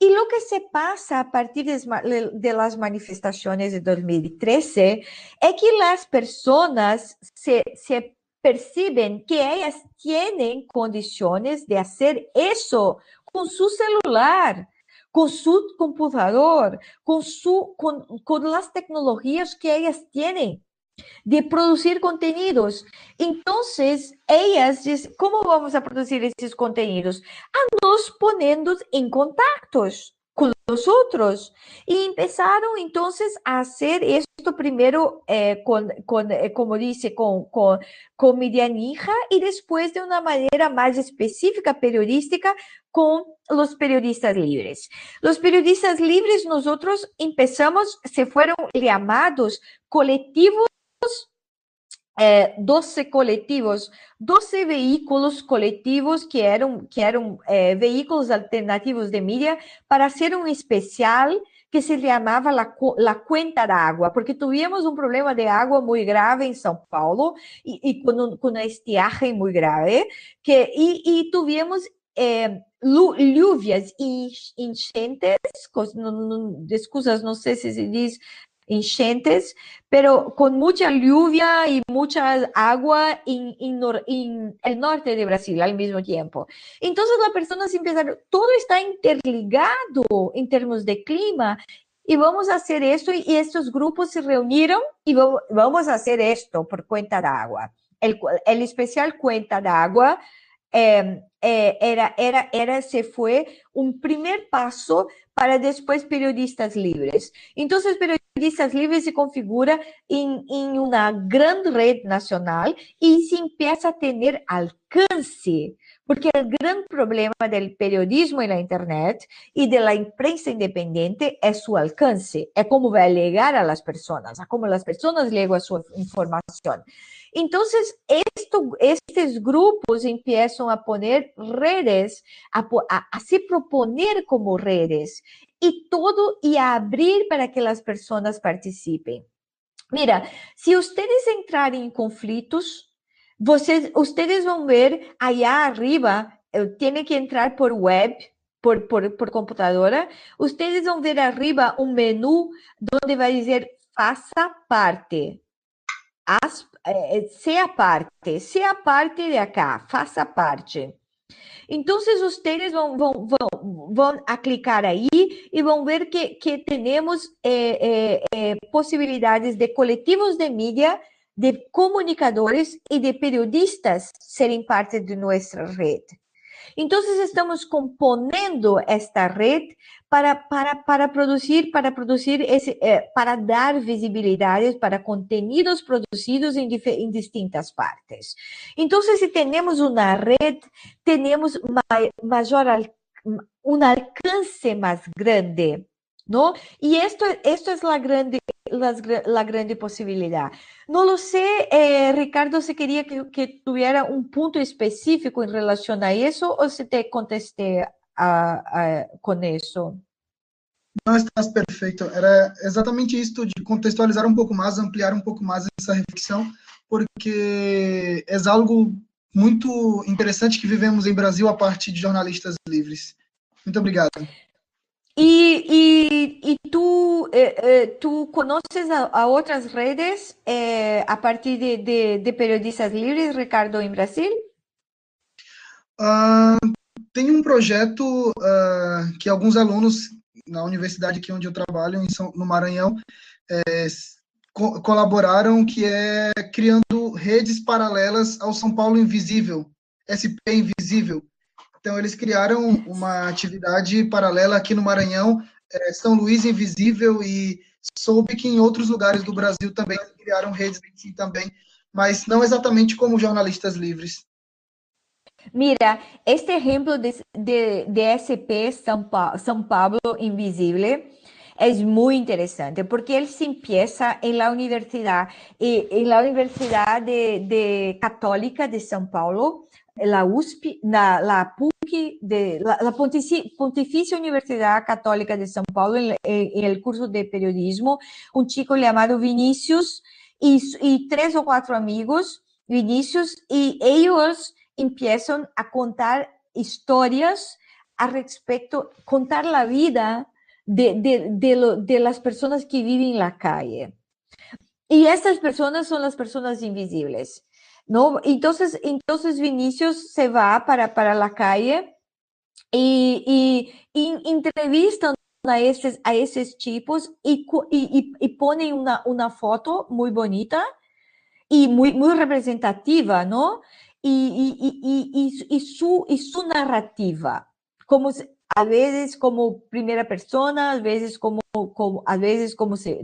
Y lo que se pasa a partir de las manifestaciones de 2013 es que las personas se perciben que ellas tienen condiciones de hacer eso con su celular, con su computador, con las tecnologías que ellas tienen de producir contenidos. Entonces, ellas dicen, ¿cómo vamos a producir esos contenidos? Nos poniendo en contactos con los otros. Y empezaron entonces a hacer esto primero como dice, con Medianija y después de una manera más específica periodística con los periodistas libres. Los periodistas libres nosotros empezamos, se fueron llamados colectivos 12 colectivos, 12 vehículos colectivos que eran vehículos alternativos de mídia para hacer un especial que se llamaba la cuenta de agua, porque tuvimos un problema de agua muy grave en São Paulo y con una estiaje muy grave, y tuvimos lluvias y enchentes, excusas, no sé si se dice enchentes, pero con mucha lluvia y mucha agua en el norte de Brasil al mismo tiempo. Entonces las personas empezaron, todo está interligado en términos de clima y vamos a hacer esto, y estos grupos se reunieron y vamos a hacer esto por cuenta de agua. El especial cuenta de agua se fue un primer paso para después periodistas libres. Entonces, periodistas libres se configura en una gran red nacional y se empieza a tener alcance, porque el gran problema del periodismo en la Internet y de la imprensa independiente es su alcance, es cómo va a llegar a las personas, a cómo las personas llegan a su información. Entonces, estos grupos empiezan a poner redes, a se proponer como redes y a abrir para que las personas participen. Mira, si ustedes entrarem em conflitos, ustedes vão ver allá arriba, tienen que entrar por web, por computadora, ustedes vão ver arriba um menu onde vai dizer faça parte. Sea parte de acá, faça parte. Então, ustedes vão a clicar aí e vão ver que temos possibilidades de coletivos de mídia, de comunicadores e de periodistas serem parte de nossa rede. Então, estamos componendo esta rede para produzir para dar visibilidade para contenidos produzidos em distintas partes. Então, se temos uma rede, temos um alcance mais grande, não? E isto é a grande possibilidade. Não lo sei, Ricardo, se queria que tuviera um ponto específico em relação a isso, ou se te contestei com isso? Não, estás perfeito. Era exatamente isso, de contextualizar um pouco mais, ampliar um pouco mais essa reflexão, porque é algo muito interessante que vivemos em Brasil a partir de jornalistas livres. Muito obrigado. E tu conheces a outras redes a partir de periodistas livres, Ricardo, em Brasil? Tem um projeto que alguns alunos na universidade aqui onde eu trabalho, no Maranhão, colaboraram, que é criando redes paralelas ao São Paulo Invisível, SP Invisível. Então, eles criaram uma atividade paralela aqui no Maranhão, São Luís Invisível, e soube que em outros lugares do Brasil também criaram redes assim também, mas não exatamente como jornalistas livres. Mira, este ejemplo de SP São Paulo Invisible es muy interesante porque él se empieza en la universidad Católica de São Paulo, la USP, la PUC, la Pontificia Universidad Católica de São Paulo, en el curso de periodismo, un chico llamado Vinícius y 3 o 4 amigos, Vinícius, y ellos empiezan a contar historias a respecto, contar la vida de las personas que viven en la calle. Y estas personas son las personas invisibles, ¿no? Entonces Vinícius se va para la calle y entrevistan a esses tipos y ponen una foto muy bonita y muy representativa, ¿no? Y su narrativa, como a veces como primera persona, a veces como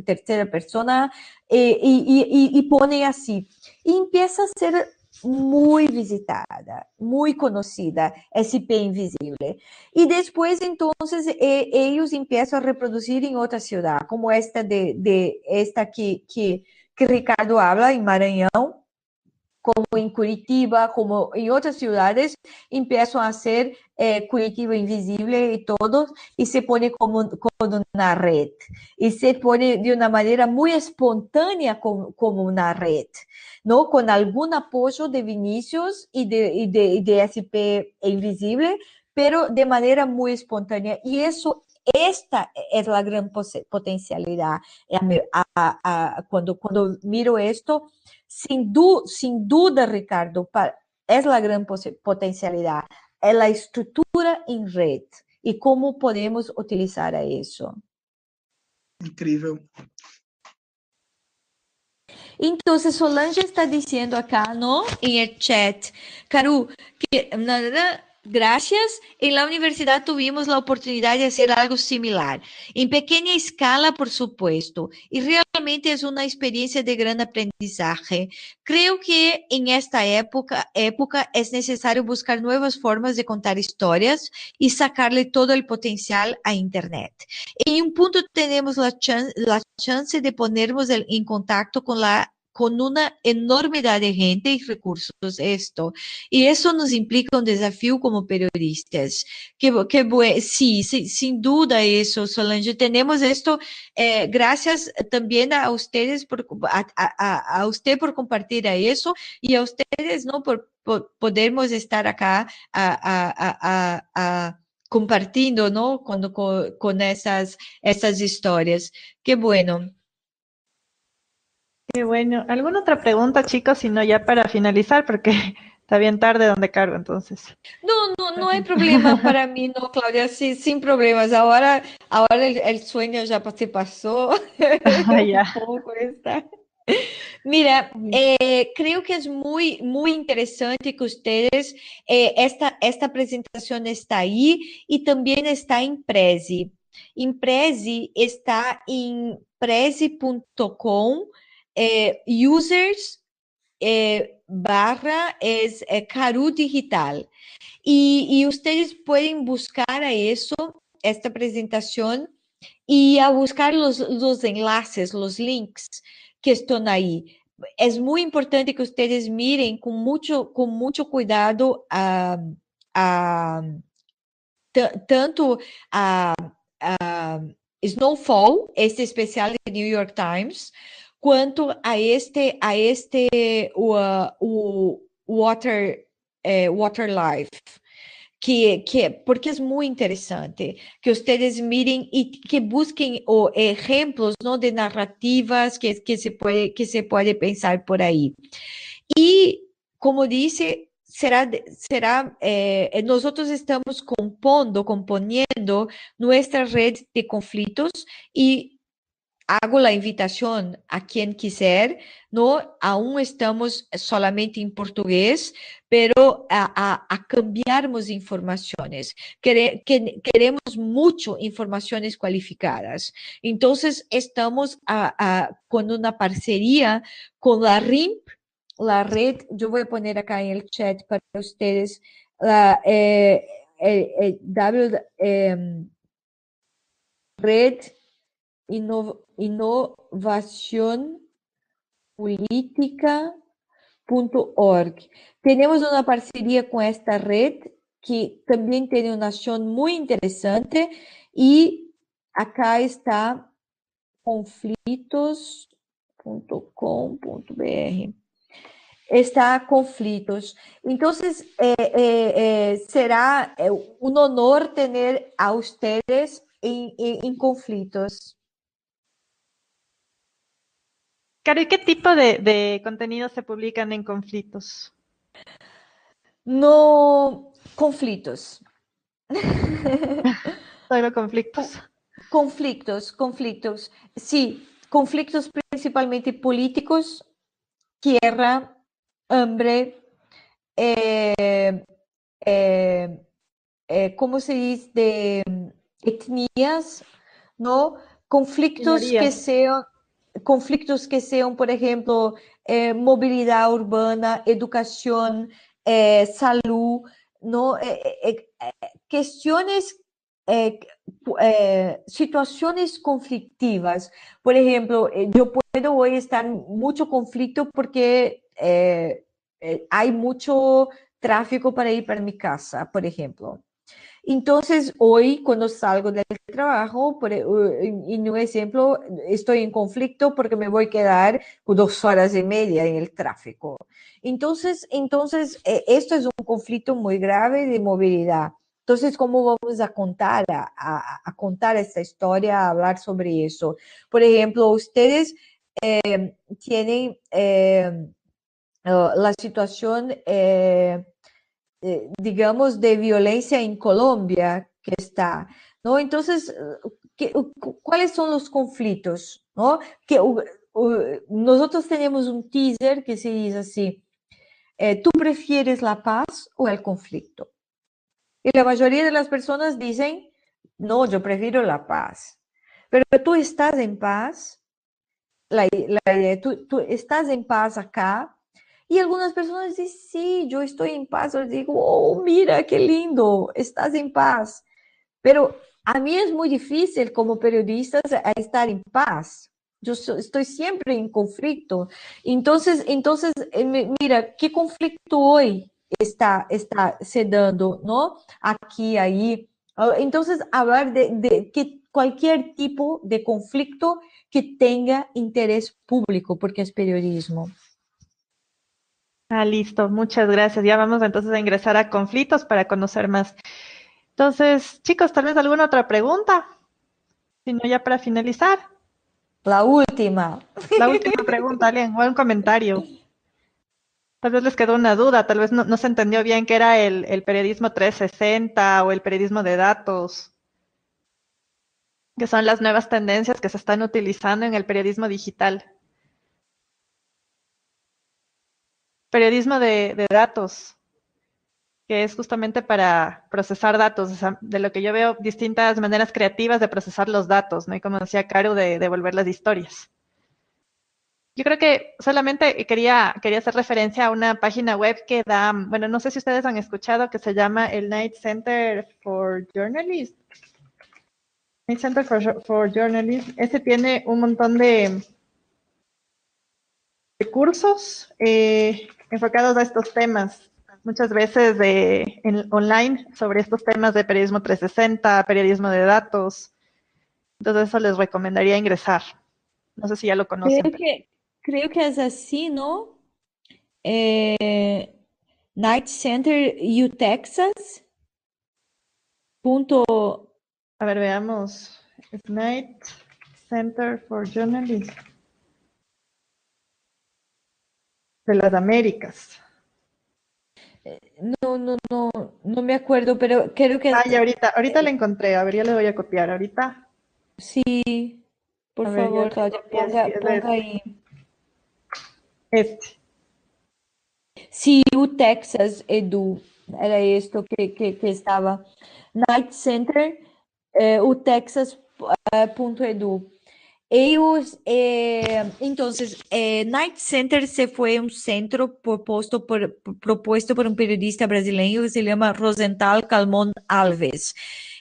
tercera persona, y pone así. Y empieza a ser muy visitada, muy conocida, SP Invisible. Y después, entonces, ellos empiezan a reproducir en otra ciudad, como esta esta que Ricardo habla, en Maranhão, como em Curitiba, como em outras cidades, começam a ser Curitiba Invisível e todos, e se põe como na rede. E se põe de uma maneira muito espontânea como na rede, não? Com algum apoio de Vinícius e de SP Invisível, pero de maneira muito espontânea. E esta é a grande potencialidade. Quando miro isto, sin duda, Ricardo, es la gran potencialidad, es la estructura en red y cómo podemos utilizar eso. Incrível. Entonces, Solange está diciendo acá, ¿no? En el chat, Caru, que gracias, en la universidad tuvimos la oportunidad de hacer algo similar, en pequeña escala, por supuesto, y realmente es una experiencia de gran aprendizaje. Creo que en esta época es necesario buscar nuevas formas de contar historias y sacarle todo el potencial a Internet. En un punto tenemos la chance de ponernos en contacto con una enormidad de gente y recursos esto. Y eso nos implica un desafío como periodistas. Sí, sí, sin duda eso, Solange. Tenemos esto, gracias también a ustedes, a usted por compartir a eso y a ustedes, ¿no? Por podermos estar acá compartiendo, ¿no? Con esas historias. Qué bueno. Qué bueno. ¿Alguna otra pregunta, chicos? Si no, ya para finalizar, porque está bien tarde donde cargo, entonces. No hay problema para mí, no, Claudia, sí, sin problemas. Ahora el sueño ya se pasó Ah, ya. un poco está. Mira, creo que es muy interesante que ustedes, esta presentación está ahí y también está en Prezi. En Prezi está en prezi.com, users, barra es Caru Digital. Y ustedes pueden buscar a eso, esta presentación, y a buscar los enlaces, los links que están ahí. Es muy importante que ustedes miren con mucho cuidado tanto a Snowfall, este especial de New York Times, quanto o Water Life, porque es muy interesante que ustedes miren y que busquen ejemplos, ¿no? De narrativas que se puede pensar por ahí. Y como dice, nosotros estamos componiendo nuestra red de conflictos y hago la invitación a quien quiser, ¿no? Aún estamos solamente en portugués, pero a cambiarmos informaciones. Queremos mucho informaciones cualificadas. Entonces, estamos con una parcería con la RIMP, la red, yo voy a poner acá en el chat para ustedes, la red Innovación Política.org. Tenemos una parcería con esta red que también tiene una acción muy interesante y acá está conflitos.com.br. Está conflitos. Entonces, será un honor tener a ustedes en conflitos. Caro, ¿y qué tipo de contenidos se publican en conflictos? No, conflitos. Solo conflictos. Conflictos. Sí, conflictos principalmente políticos, guerra, hambre, eh, eh, ¿cómo se dice? De etnias, ¿no? Minorías. Conflictos que sean, por ejemplo, movilidad urbana, educación, salud, ¿no? Cuestiones, eh, situaciones conflictivas. Por ejemplo, yo puedo hoy estar en mucho conflicto porque hay mucho tráfico para ir para mi casa, por ejemplo. Entonces, hoy cuando salgo del trabajo, en un ejemplo, estoy en conflicto porque me voy a quedar 2 horas y media en el tráfico. Entonces, esto es un conflicto muy grave de movilidad. Entonces, ¿cómo vamos a contar, a contar esta historia, a hablar sobre eso? Por ejemplo, ustedes tienen la situación digamos, de violencia en Colombia que está, ¿no? Entonces, ¿cuáles son los conflictos, ¿no? Que nosotros tenemos un teaser que se dice así, ¿tú prefieres la paz o el conflicto? Y la mayoría de las personas dicen, no, yo prefiero la paz. Pero tú estás en paz, tú estás en paz acá. Y algunas personas dicen, sí, yo estoy en paz. Yo digo, oh, mira, qué lindo, estás en paz. Pero a mí es muy difícil como periodista estar en paz. Estoy siempre en conflicto. Entonces, mira, ¿qué conflicto hoy está se dando, ¿no? Aquí, ahí. Entonces, hablar de que cualquier tipo de conflicto que tenga interés público, porque es periodismo. Ah, listo, muchas gracias. Ya vamos entonces a ingresar a conflictos para conocer más. Entonces, chicos, tal vez alguna otra pregunta, si no ya para finalizar. La última. La última pregunta, alguien, o un comentario. Tal vez les quedó una duda, tal vez no se entendió bien qué era el periodismo 360 o el periodismo de datos, que son las nuevas tendencias que se están utilizando en el periodismo digital. Periodismo de datos, que es justamente para procesar datos, o sea, de lo que yo veo, distintas maneras creativas de procesar los datos, ¿no? Y como decía Caro, de devolver las historias. Yo creo que solamente quería hacer referencia a una página web que da, bueno, no sé si ustedes han escuchado, que se llama el Knight Center for Journalists. Knight Center for Journalists. Ese tiene un montón de cursos enfocados a estos temas, muchas veces online, sobre estos temas de periodismo 360, periodismo de datos. Entonces eso les recomendaría ingresar. No sé si ya lo conocen. Creo que es así, ¿no? Night Center U Texas. Punto. A ver, veamos. Knight Center for Journalists de las Américas. No me acuerdo, pero creo que Ah, ya ahorita la encontré. A ver, ya le voy a copiar. Ahorita. sí. Por A ver, ya favor, le Claudia, copié. Sí, es ponga ahí. este. Sí, U Texas Edu. Era esto que estaba. Night Center, utexas.edu. Ellos, entonces, Night Center se fue un centro propuesto por un periodista brasileño que se llama Rosenthal Calmon Alves.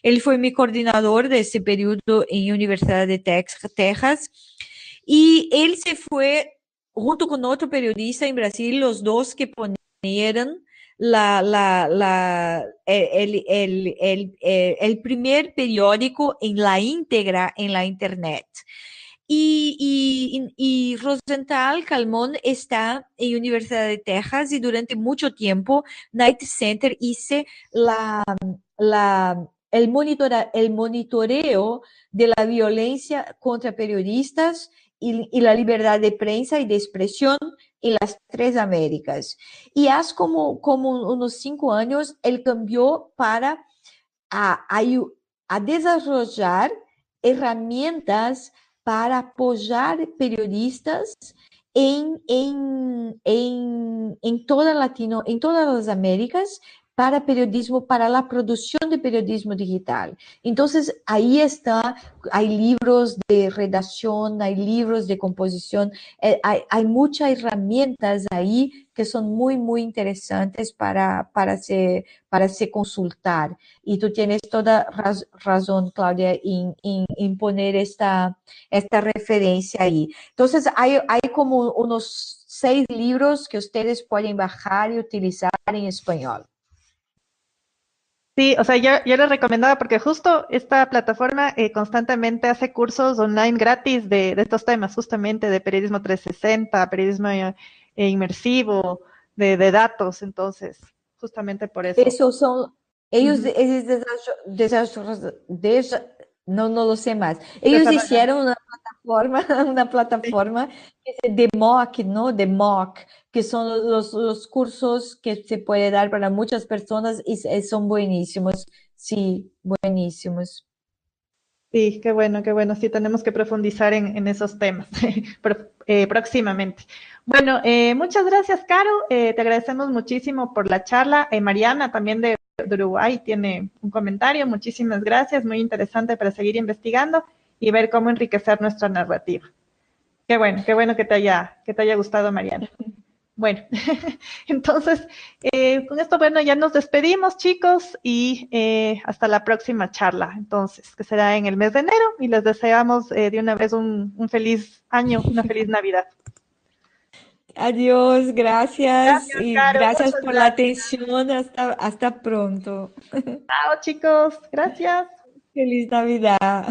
Él fue mi coordinador de ese periodo en Universidad de Texas y él se fue junto con otro periodista en Brasil, los dos que ponieron el primer periódico en la íntegra en la internet. Y Rosenthal Calmon está en Universidad de Texas y durante mucho tiempo Night Center hice el monitoreo de la violencia contra periodistas y la libertad de prensa y de expresión en las tres Américas. Y hace como unos 5 años, él cambió para a, a desarrollar herramientas para apoyar periodistas en todas las Américas para periodismo, para la producción de periodismo digital. Entonces, ahí está, hay libros de redacción, hay libros de composición, hay muchas herramientas ahí que son muy, muy interesantes para se consultar. Y tú tienes toda razón, Claudia, en poner esta referencia ahí. Entonces, hay como unos 6 libros que ustedes pueden bajar y utilizar en español. Sí, o sea, yo les recomendaba porque justo esta plataforma constantemente hace cursos online gratis de estos temas, justamente de periodismo 360, periodismo inmersivo, de datos, entonces, justamente por eso. Esos son, ellos, Ujú. no lo sé más. Ellos Desarrollan. hicieron una Sí. plataforma de mock, ¿no? De mock, que son los cursos que se puede dar para muchas personas y son buenísimos. Sí, buenísimos. Sí, qué bueno, qué bueno. Sí, tenemos que profundizar en esos temas próximamente. Bueno, muchas gracias, Caro. Te agradecemos muchísimo por la charla. Mariana, también de Uruguay, tiene un comentario. Muchísimas gracias. Muy interesante para seguir investigando y ver cómo enriquecer nuestra narrativa. Qué bueno que te haya gustado, Mariana. Bueno, entonces, con esto, bueno, ya nos despedimos, chicos, y hasta la próxima charla, entonces, que será en el mes de enero, y les deseamos de una vez un feliz año, una feliz Navidad. Adiós, gracias Gracias, y Caro, gracias muchas por la gracias. atención. Hasta pronto. Chao, chicos, gracias. Feliz Navidad.